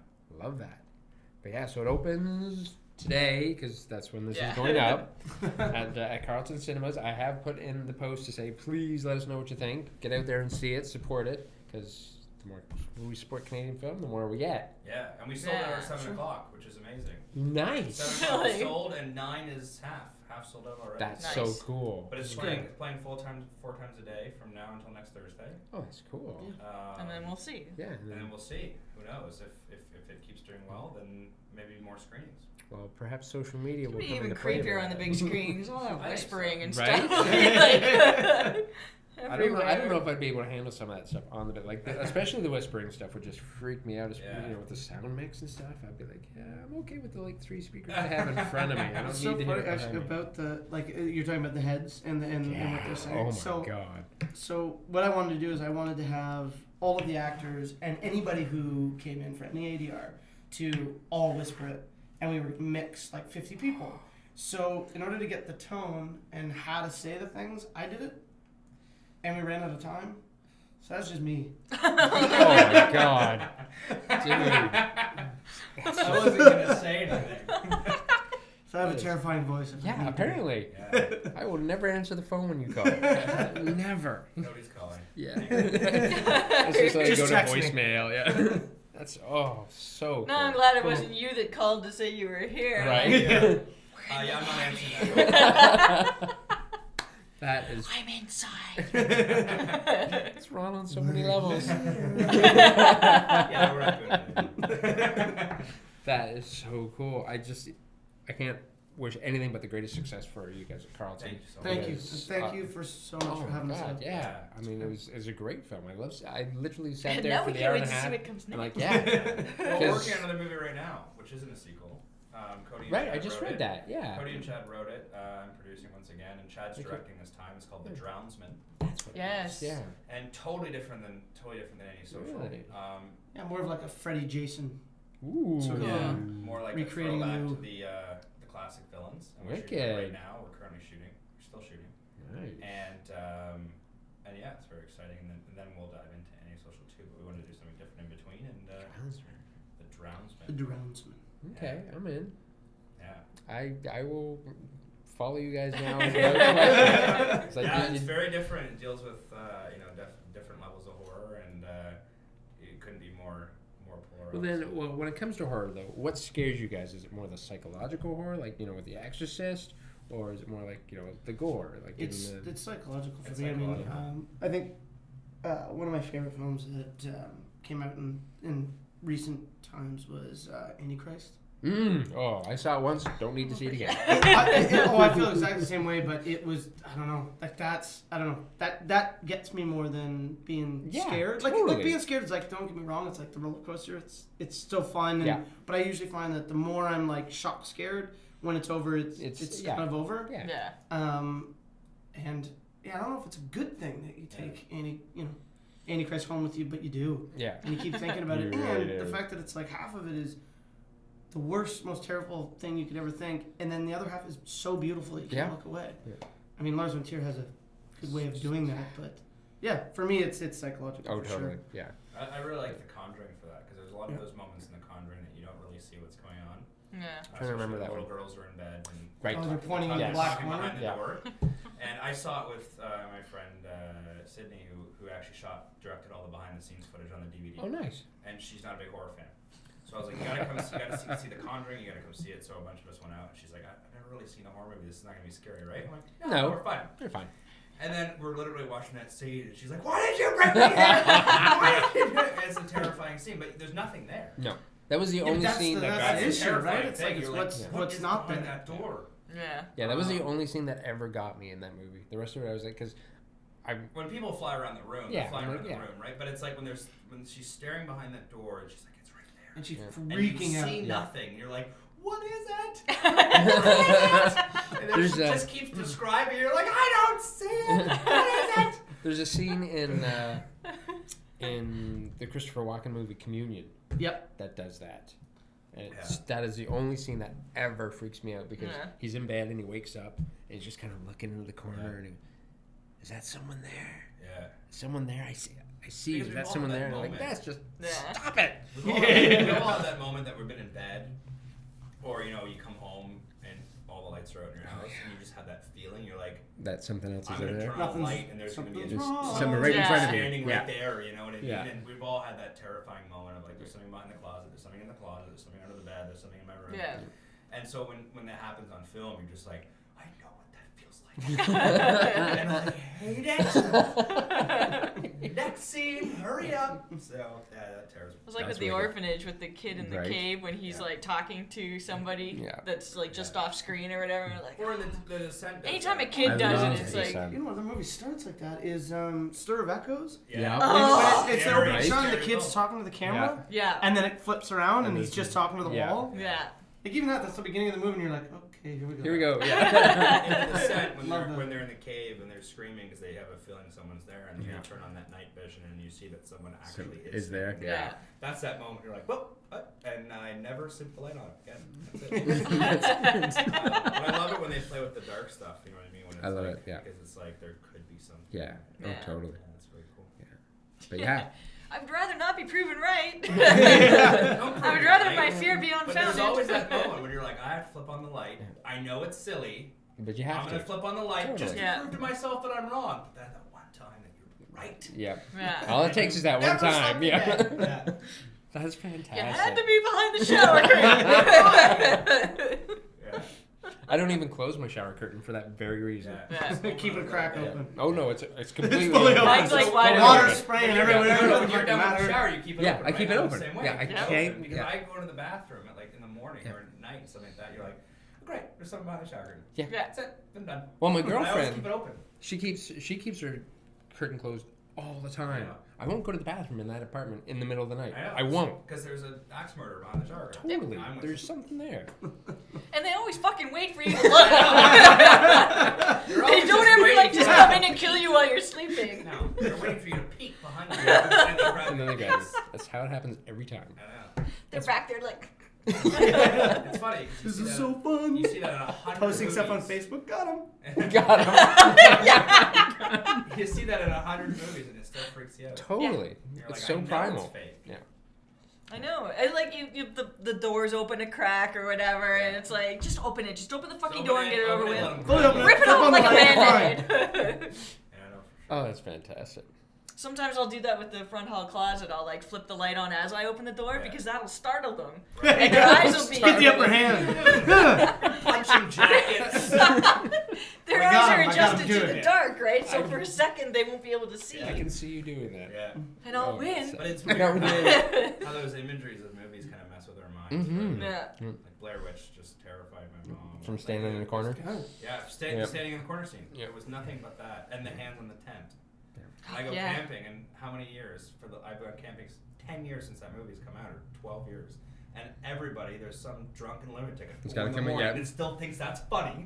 Love that. But yeah, so it opens today because that's when this Yeah. is going up at Carlton Cinemas. I have put in the post to say, please let us know what you think. Get out there and see it, support it, because the more we support Canadian film, the more we get. Yeah, and we sold out Yeah, at 7 sure. o'clock, which is amazing. Nice. 7 o'clock is Really? sold, and 9 is half sold out already. That's Nice. so cool. But it's Great. playing 4 times a day from now until next Thursday. Oh, that's cool. And then we'll see. Yeah. And then we'll see. Who knows? If it keeps doing well, then maybe more screenings. Well, perhaps social media It'd will be come even into play. creepier with on the that. big screen. There's all that I think whispering so. and Right? stuff. I don't know if I'd be able to handle some of that stuff on the bit, like especially the whispering stuff would just freak me out. Yeah. You know, with the sound mix and stuff, I'd be like, yeah, I'm okay with the 3 speakers I have in front of me. I don't It's need so to hear funny it behind actually me. about the you're talking about the heads and what they're saying. Oh my so god. so what I wanted to do is I wanted to have all of the actors and anybody who came in for any ADR to all whisper it, and we were mixed like 50 people. So in order to get the tone and how to say the things, I did it, and we ran out of time. So that's just me. Oh my god. Dude. I wasn't gonna say anything. So I have a terrifying voice. if I Yeah, need to. apparently. Yeah. I will never answer the phone when you call. Never. Nobody's calling. Yeah. It's just like Just go to text me. voicemail. Yeah. That's so cool. No, I'm glad it Cool. wasn't you that called to say you were here. Right? Yeah, I'm not answering that. That is. I'm inside. It's wrong on so many levels. Yeah, we're not good. That is so cool. I can't wish anything but the greatest success for you guys at Carlton. Thank you so much. Thank you. Yes. Thank you for so much Oh for having my us god, out. yeah. I mean, it was a great film. I literally sat And there now for we the can't hour wait and a to see half. what comes I'm next. like, yeah. Well, we're 'Cause- working on another movie right now, which isn't a sequel. Cody and Right, Chad I just wrote read it. that. Yeah. Cody and Chad wrote it. I'm producing once again, and Chad's Okay. directing this time. It's called The Drownsman, That's what it Yes. is. Yeah. and totally different than Antisocial. Really? Yeah, more of like a Freddy Jason. Ooh. Sort of, Yeah, more like recreating a a throwback new- to the classic villains. And we're shooting Wicked. it right now. We're currently shooting. We're still shooting, Nice. and yeah, it's very exciting. And then we'll dive into Antisocial too. But we wanted to do something different in between, and Drownsman. The Drownsman. The Drownsman. Okay, I'm in. Yeah. I will follow you guys now. It's like Yeah, you- it's very different. It deals with different levels of horror, and it couldn't be more polar. Well then, when it comes to horror though, what scares you guys? Is it more the psychological horror, like with The Exorcist, or is it more like the gore, like It's in the... it's psychological for It's me. psychological. I think one of my favorite films that came out in recent times was Antichrist. Oh, I saw it once. Don't need to see it again. I feel exactly the same way, but it was I don't know. Like that gets me more than being Yeah, scared. totally. Like being scared is like, don't get me wrong, it's like the roller coaster. It's still fun. And, Yeah. But I usually find that the more I'm like shock scared, when it's over, it's yeah. kind of over. Yeah. Yeah. And yeah, I don't know if it's a good thing that you take Antichrist home with you, but you do. Yeah. And you keep thinking about it. You And really the do. fact that it's like half of it is the worst, most terrible thing you could ever think, and then the other half is so beautiful that you can't Yeah. look away. Yeah. I mean, Lars von Trier has a good way of doing that, but yeah, for me, it's psychological. Oh, for totally. Sure. Yeah. I really like The Conjuring for that, because there's a lot Yeah. of those moments in The Conjuring that you don't really see what's going on. Yeah. Trying to remember Especially that when one. little girls are in bed and Right. Oh, they're pointing in Yes. the black talking corner. behind the Yeah. door. And I saw it with my friend Sydney, who actually directed all the behind-the-scenes footage on the DVD. Oh, nice. And she's not a big horror fan. So I was like, you gotta see The Conjuring, you gotta come see it. So a bunch of us went out, and she's like, I've never really seen a horror movie. This is not gonna be scary, right? I'm like, No. we're fine. You're fine. And then we're literally watching that scene, and she's like, why did you bring me here? Why did you do it? And it's a terrifying scene, but there's nothing there. No. That was the Yeah, only that's scene the- that that's got the me. issue, terrifying right? It's thing. like, You're what's what not is behind there? that door? Yeah. Yeah, that was the only scene that ever got me in that movie. The rest of it, I was like, because When people fly around the room, Yeah, they're flying around yeah. the room, right? But it's like when she's staring behind that door, and she's like, it's right there. And she's Yeah. And freaking you out. see Yeah. nothing. And you're like, what is it? And then There's she a- just keeps describing. You're like, I don't see it. What is it? there's a scene in the Christopher Walken movie Communion Yep. that does that. And that is the only scene that ever freaks me out because Yeah. he's in bed and he wakes up and he's just kind of looking into the corner and is that someone there? Yeah. Someone there? I see. Because Is we've that all someone had there? that And I'm like, moment. that's just Yeah. stop it. We've all had that moment that we've been in bed, or you come home and all the lights are out in your house, and you just have that feeling. You're like, That something else is I'm over gonna there. turn on the light, and there's gonna be something's There's wrong. someone right in front of you. standing Yeah. right there. You know what I mean? Yeah. And we've all had that terrifying moment of like, there's something behind the closet, there's something in the closet, there's something under the bed, there's something in my room. Yeah. And so when that happens on film, you're just like, I know what that feels like. And I hate it. Next scene, hurry up. So yeah, that tears me. It was like That's with the wicked. orphanage with the kid in the Right. cave when he's Yeah. like talking to somebody Yeah. that's like just off screen or whatever. And like, Or in the Descent. does anytime a that. kid I does love it, it's the like, Descent. You know, the movie starts like that is Stir of Echoes. Yeah. Oh. When it's the Scary, opening shot and the scary kid's film. talking to the camera, yeah, and then it flips around and And he's there's just just- talking to the yeah. wall. yeah. Like even that's the beginning of the movie, and you're like, okay, here we go. Here we go. Yeah. In the Descent, Love that. when they're in the cave and they're screaming because they have a feeling someone's there, and then Yeah. you turn on that night vision and you see that someone So actually is there? Yeah. That's that moment you're like, whoop, and I never sleep the light on again. That's it. But I love it when they play with the dark stuff. You know what I mean? When it's I love like, it, yeah. Because it's like there could be something. Yeah. Oh, Yeah. totally. Yeah, that's very cool. But yeah. I'd rather not be proven right. Don't I prove would it, rather right? my fear be But unfounded. there's always that moment when you're like, I have to flip on the light. I know it's silly. But you I'm have gonna to. flip on the light just to Yeah. prove to myself that I'm wrong. But then that one time that you're right. Yeah. Yeah. All it takes is that one Never time. slept Yeah. again. Yeah. That's You had to fantastic. be behind the shower curtain. Yeah. I don't even close my shower curtain for that very reason. Yeah. Yeah. Keep it a crack Yeah. open. Oh no, it's completely fully open. open. Mine's like wide Fully Water open. spraying When everywhere. you're It done doesn't with the fucking matter. shower, you keep it Yeah, open. I keep right? it I'm open. The same way. Yeah, I keep it can't- open because yeah. I go into the bathroom at like in the morning Yeah. or at night and something like that. You're like, oh, great, there's something behind the shower curtain. Yeah. Yeah. That's it. Been done. Well, my I always girlfriend, keep it open. she keeps her curtain closed all the time. Yeah. I won't go to the bathroom in that apartment in the middle of the night. know. I won't. Because there's an axe murder behind the shower curtain. Totally. I'm with There's you. something there. And they always fucking wait for you to look. You're They always don't just ever waiting like just for- come in and kill you while you're sleeping. No, they're waiting for you to peek behind you. And they grab And then they you. go. That's how it happens every time. I know. They're back there like. It's funny. 'cause you This see is that- so fun. You see that in 100 Posting stuff on movies. Facebook. Got him. Got him. You see that in 100 movies and it still freaks you out. Totally. You're It's like, so I know primal. It's fake. Yeah. I know. I like the doors open a crack or whatever, and it's like just open it. Just open the fucking Open door and get it over open with. let 'em Fully grab open you. it. Rip it Flip off on like a the light, band-aid. Yeah, I know. Oh, that's fantastic. Sometimes I'll do that with the front hall closet. I'll like flip the light on as I open the door Yeah. because that'll startle them. Right. And their eyes will be. Get the upper hand. Punching jackets. Their I got eyes are 'em, I got 'em adjusted to doing the it. dark, right? So for a second they won't be able to see. I can see you doing that. Yeah. And I'll Oh, win. But it's I don't weird know. how those imageries of movies kind of mess with our minds. Mhm. right? Yeah. Like Blair Witch just terrified my mom. From standing in the corner. Yeah, Yep. standing in the corner scene. Yep. It was nothing but that. And the hands on the tent. I go Yeah. camping, and how many years? I've gone camping 10 years since that movie's come out, or 12 years. And everybody, there's some drunken lunatic at It's 4 gotta in the come in, morning yeah. and still thinks that's funny.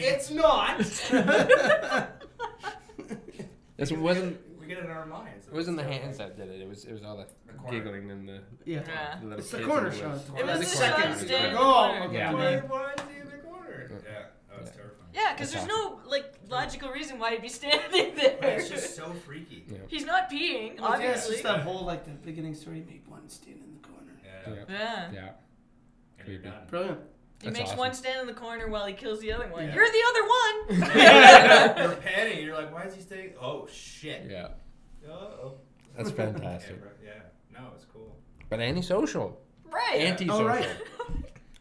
It's not. This wasn't. We get it in our minds. It wasn't the hands that did it. It was all the corner. giggling and the Yeah. Yeah. little It's the kids corner and the shot. little- It was the the corner shot shot. staying in the Oh, corner. okay. Yeah. Why is he in the corner? Yeah. Yeah, that was Yeah. terrifying. Yeah, because That's there's no like logical reason why he'd be standing there. But it's just so freaky. Yeah. He's not peeing, Well, yeah, it's obviously. just that whole like the beginning story. Make one stand in the corner. Yeah. Yeah. Yeah. Yeah. And you're Creepy. done. Brilliant. He That's makes awesome. one stand in the corner while he kills the other one. Yeah. You're the other one. You're panicking. You're like, why is he staying? Oh shit. Yeah. Oh. That's fantastic. Yeah. No, it's cool. But Antisocial. Right. Antisocial. Oh, right.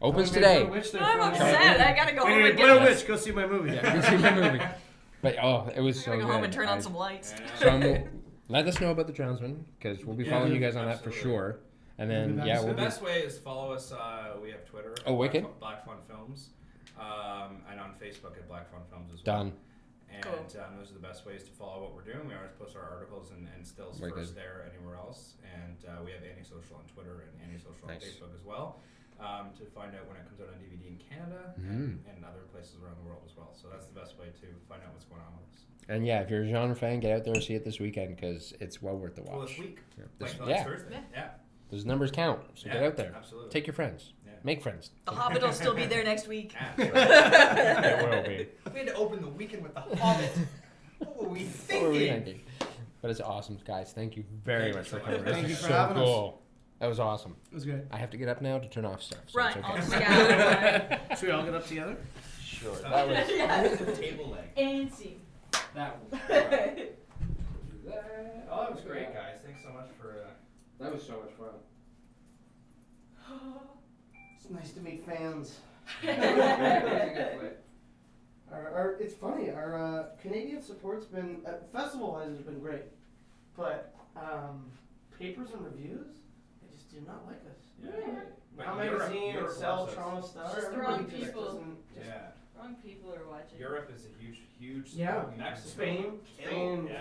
Opens I today. made Witch there I'm for a upset. second. I gotta go home Anyway, and Blair get. Witch, go see my movie. Yeah, go see my movie. But oh, it was I so gotta good. go home and turn on I- some lights. So let us know about the Drownsman because we'll be Yeah, following dude. you guys on that for Absolutely. sure. And We'll be then back yeah, soon. we'll The be best way is follow us. We have Twitter. Oh, wicked. Black Fun Films. And on Facebook at Black Fun Films as well. done. And Cool. Those are the best ways to follow what we're doing. We always post our articles and stills Very first good. there anywhere else. And we have Antisocial on Twitter and Antisocial Nice. on Facebook as well. To find out when it comes out on DVD in Canada Mhm. and other places around the world as well. So that's the best way to find out what's going on with us. And yeah, if you're a genre fan, get out there and see it this weekend because it's well worth the watch. Well, this week. Yeah. Like This- last yeah. Thursday. Yeah. Those numbers count. So get out there. Absolutely. Take your friends. Yeah. Make friends. The Hobbit will still be there next week. Absolutely. It will be. We had to open the weekend with the Hobbit. What were we What were we thinking? thinking? But it's awesome, guys. Thank you very Thank you much so for much. coming. Thank This you is for so having us. cool. That was awesome. It was great. I have to get up now to turn off stuff. So Right, it's I'll okay. just get out of the way. Should we all get up together? Sure. So- That was. Yeah. The table leg. Antsy. That was. Oh, that was great, guys. Thanks so much for. That was so much fun. It's nice to meet fans. Flight. It's funny. Our Canadian support's been festival-wise has been great, but papers and reviews, they just do not like us. Yeah. Now But Europe- Magazine, Europe Excel, loves us. Toronto Star, It's just the everybody wrong just people. doesn't. Just, Yeah. Wrong people are watching. Europe is a huge Yeah. Mexico. Spain, Kill. Yeah.